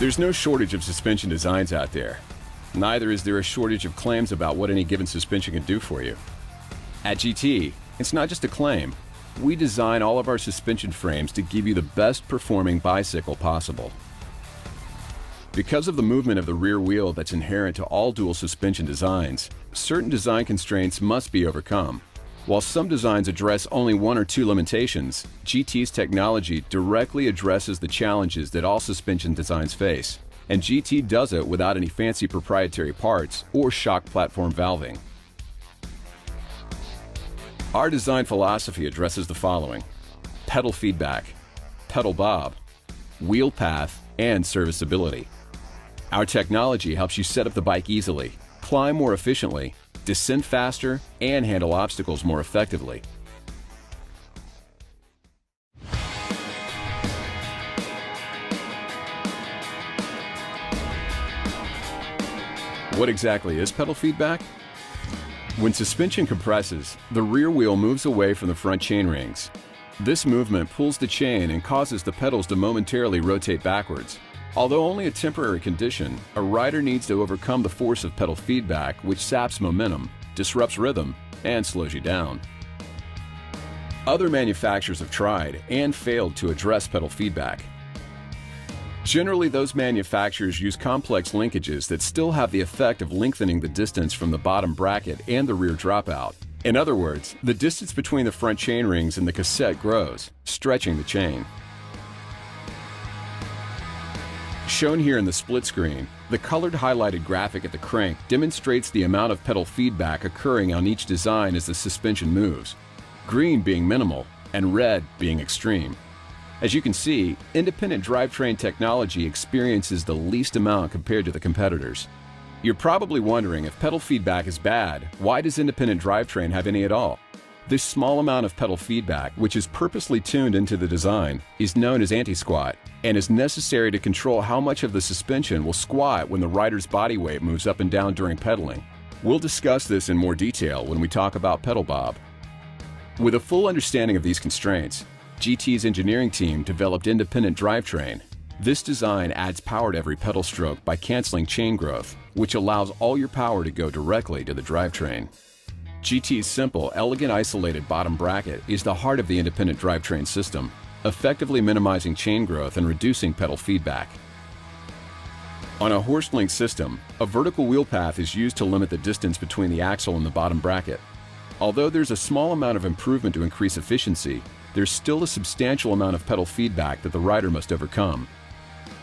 There's no shortage of suspension designs out there. Neither is there a shortage of claims about what any given suspension can do for you. At GT, it's not just a claim. We design all of our suspension frames to give you the best performing bicycle possible. Because of the movement of the rear wheel that's inherent to all dual suspension designs, certain design constraints must be overcome. While some designs address only one or two limitations, GT's technology directly addresses the challenges that all suspension designs face, and GT does it without any fancy proprietary parts or shock platform valving. Our design philosophy addresses the following: pedal feedback, pedal bob, wheel path, and serviceability. Our technology helps you set up the bike easily, climb more efficiently, descend faster, and handle obstacles more effectively. What exactly is pedal feedback? When suspension compresses, the rear wheel moves away from the front chain rings. This movement pulls the chain and causes the pedals to momentarily rotate backwards. Although only a temporary condition, a rider needs to overcome the force of pedal feedback, which saps momentum, disrupts rhythm, and slows you down. Other manufacturers have tried and failed to address pedal feedback. Generally, those manufacturers use complex linkages that still have the effect of lengthening the distance from the bottom bracket and the rear dropout. In other words, the distance between the front chain rings and the cassette grows, stretching the chain. Shown here in the split screen, the colored highlighted graphic at the crank demonstrates the amount of pedal feedback occurring on each design as the suspension moves, green being minimal and red being extreme. As you can see, independent drivetrain technology experiences the least amount compared to the competitors. You're probably wondering, if pedal feedback is bad, why does independent drivetrain have any at all? This small amount of pedal feedback, which is purposely tuned into the design, is known as anti-squat and is necessary to control how much of the suspension will squat when the rider's body weight moves up and down during pedaling. We'll discuss this in more detail when we talk about pedal bob. With a full understanding of these constraints, GT's engineering team developed independent drivetrain. This design adds power to every pedal stroke by canceling chain growth, which allows all your power to go directly to the drivetrain. GT's simple, elegant isolated bottom bracket is the heart of the independent drivetrain system, effectively minimizing chain growth and reducing pedal feedback. On a horse-link system, a vertical wheel path is used to limit the distance between the axle and the bottom bracket. Although there's a small amount of improvement to increase efficiency, there's still a substantial amount of pedal feedback that the rider must overcome.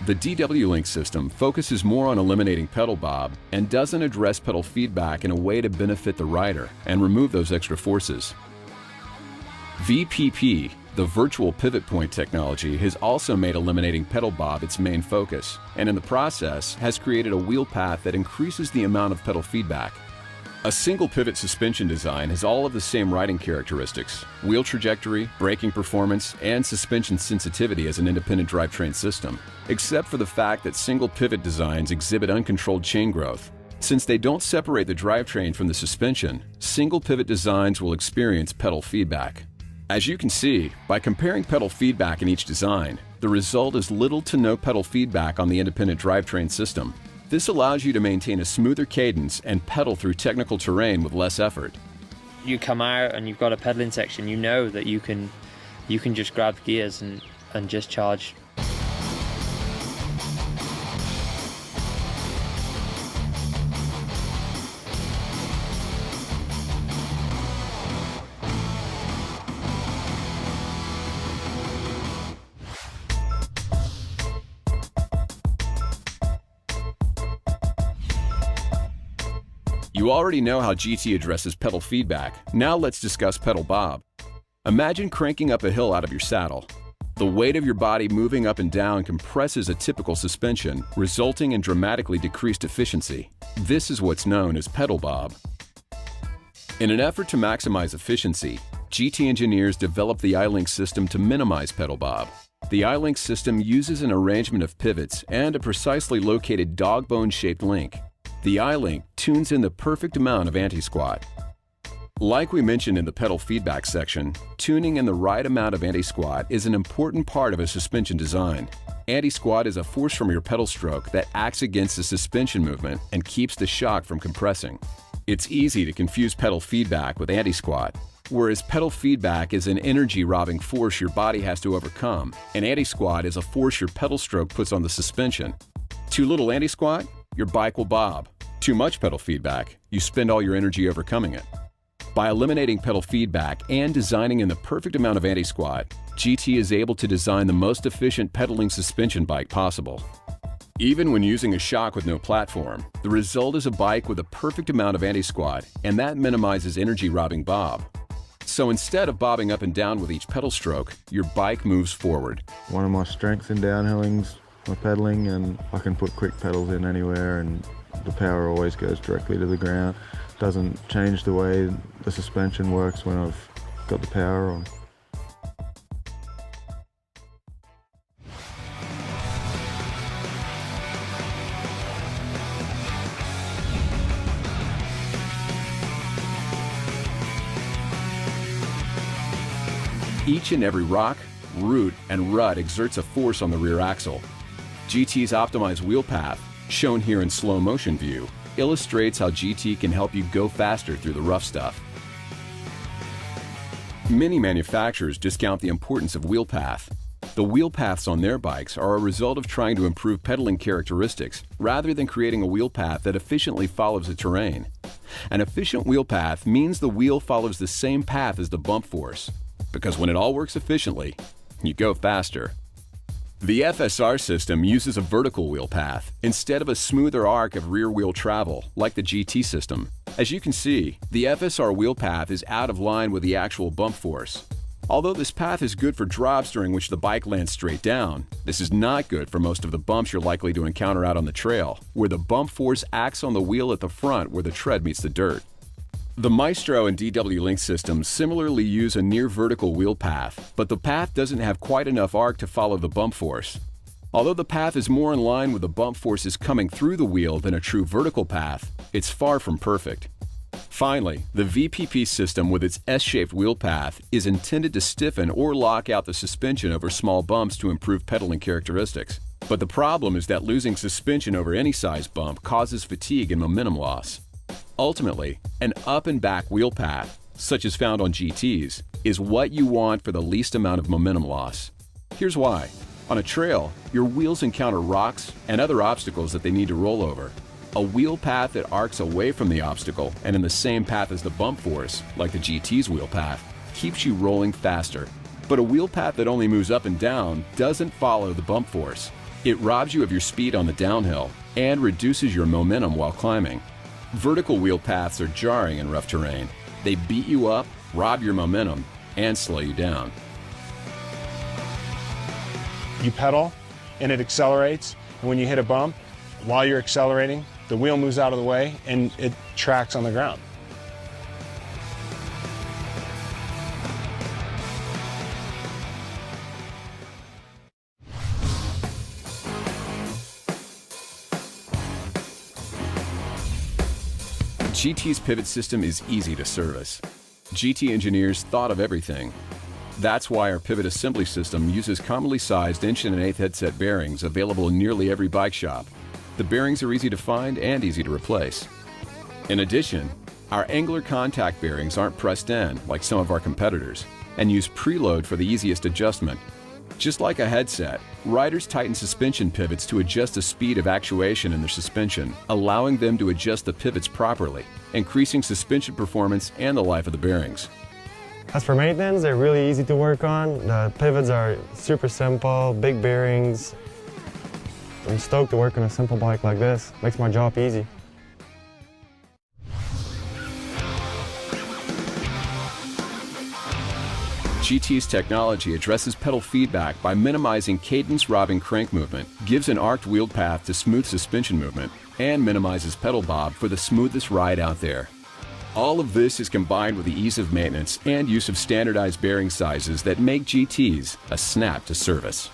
The DW-Link system focuses more on eliminating pedal bob and doesn't address pedal feedback in a way to benefit the rider and remove those extra forces. VPP, the virtual pivot point technology, has also made eliminating pedal bob its main focus, and in the process has created a wheel path that increases the amount of pedal feedback. A single pivot suspension design has all of the same riding characteristics: wheel trajectory, braking performance, and suspension sensitivity as an independent drivetrain system, except for the fact that single pivot designs exhibit uncontrolled chain growth. Since they don't separate the drivetrain from the suspension, single pivot designs will experience pedal feedback. As you can see, by comparing pedal feedback in each design, the result is little to no pedal feedback on the independent drivetrain system. This allows you to maintain a smoother cadence and pedal through technical terrain with less effort. You come out and you've got a pedaling section, you know that you can just grab the gears and just charge. You already know how GT addresses pedal feedback. Now let's discuss pedal bob. Imagine cranking up a hill out of your saddle. The weight of your body moving up and down compresses a typical suspension, resulting in dramatically decreased efficiency. This is what's known as pedal bob. In an effort to maximize efficiency, GT engineers developed the I-Link system to minimize pedal bob. The I-Link system uses an arrangement of pivots and a precisely located dog bone-shaped link. The I-Link tunes in the perfect amount of anti-squat. Like we mentioned in the pedal feedback section, tuning in the right amount of anti-squat is an important part of a suspension design. Anti-squat is a force from your pedal stroke that acts against the suspension movement and keeps the shock from compressing. It's easy to confuse pedal feedback with anti-squat, whereas pedal feedback is an energy-robbing force your body has to overcome, and anti-squat is a force your pedal stroke puts on the suspension. Too little anti-squat, your bike will bob. Too much pedal feedback, you spend all your energy overcoming it. By eliminating pedal feedback and designing in the perfect amount of anti-squat, GT is able to design the most efficient pedaling suspension bike possible. Even when using a shock with no platform, the result is a bike with a perfect amount of anti-squat, and that minimizes energy-robbing bob. So instead of bobbing up and down with each pedal stroke, your bike moves forward. One of my strengths in downhilling's my pedaling, and I can put quick pedals in anywhere, and the power always goes directly to the ground. Doesn't change the way the suspension works when I've got the power on. Each and every rock, root, and rut exerts a force on the rear axle. GT's optimized wheel path, shown here in slow motion view, illustrates how GT can help you go faster through the rough stuff. Many manufacturers discount the importance of wheel path. The wheel paths on their bikes are a result of trying to improve pedaling characteristics rather than creating a wheel path that efficiently follows the terrain. An efficient wheel path means the wheel follows the same path as the bump force, because when it all works efficiently, you go faster. The FSR system uses a vertical wheel path instead of a smoother arc of rear wheel travel like the GT system. As you can see, the FSR wheel path is out of line with the actual bump force. Although this path is good for drops during which the bike lands straight down, this is not good for most of the bumps you're likely to encounter out on the trail, where the bump force acts on the wheel at the front where the tread meets the dirt. The Maestro and DW Link systems similarly use a near vertical wheel path, but the path doesn't have quite enough arc to follow the bump force. Although the path is more in line with the bump forces coming through the wheel than a true vertical path, it's far from perfect. Finally, the VPP system with its S-shaped wheel path is intended to stiffen or lock out the suspension over small bumps to improve pedaling characteristics. But the problem is that losing suspension over any size bump causes fatigue and momentum loss. Ultimately, an up and back wheel path, such as found on GTs, is what you want for the least amount of momentum loss. Here's why. On a trail, your wheels encounter rocks and other obstacles that they need to roll over. A wheel path that arcs away from the obstacle and in the same path as the bump force, like the GT's wheel path, keeps you rolling faster. But a wheel path that only moves up and down doesn't follow the bump force. It robs you of your speed on the downhill and reduces your momentum while climbing. Vertical wheel paths are jarring in rough terrain. They beat you up, rob your momentum, and slow you down. You pedal and it accelerates, and when you hit a bump, while you're accelerating, the wheel moves out of the way and it tracks on the ground. GT's pivot system is easy to service. GT engineers thought of everything. That's why our pivot assembly system uses commonly sized 1 1/8" headset bearings available in nearly every bike shop. The bearings are easy to find and easy to replace. In addition, our angular contact bearings aren't pressed in like some of our competitors and use preload for the easiest adjustment. Just like a headset, riders tighten suspension pivots to adjust the speed of actuation in their suspension, allowing them to adjust the pivots properly, increasing suspension performance and the life of the bearings. As for maintenance, they're really easy to work on. The pivots are super simple, big bearings. I'm stoked to work on a simple bike like this. Makes my job easy. GT's technology addresses pedal feedback by minimizing cadence-robbing crank movement, gives an arced wheel path to smooth suspension movement, and minimizes pedal bob for the smoothest ride out there. All of this is combined with the ease of maintenance and use of standardized bearing sizes that make GTs a snap to service.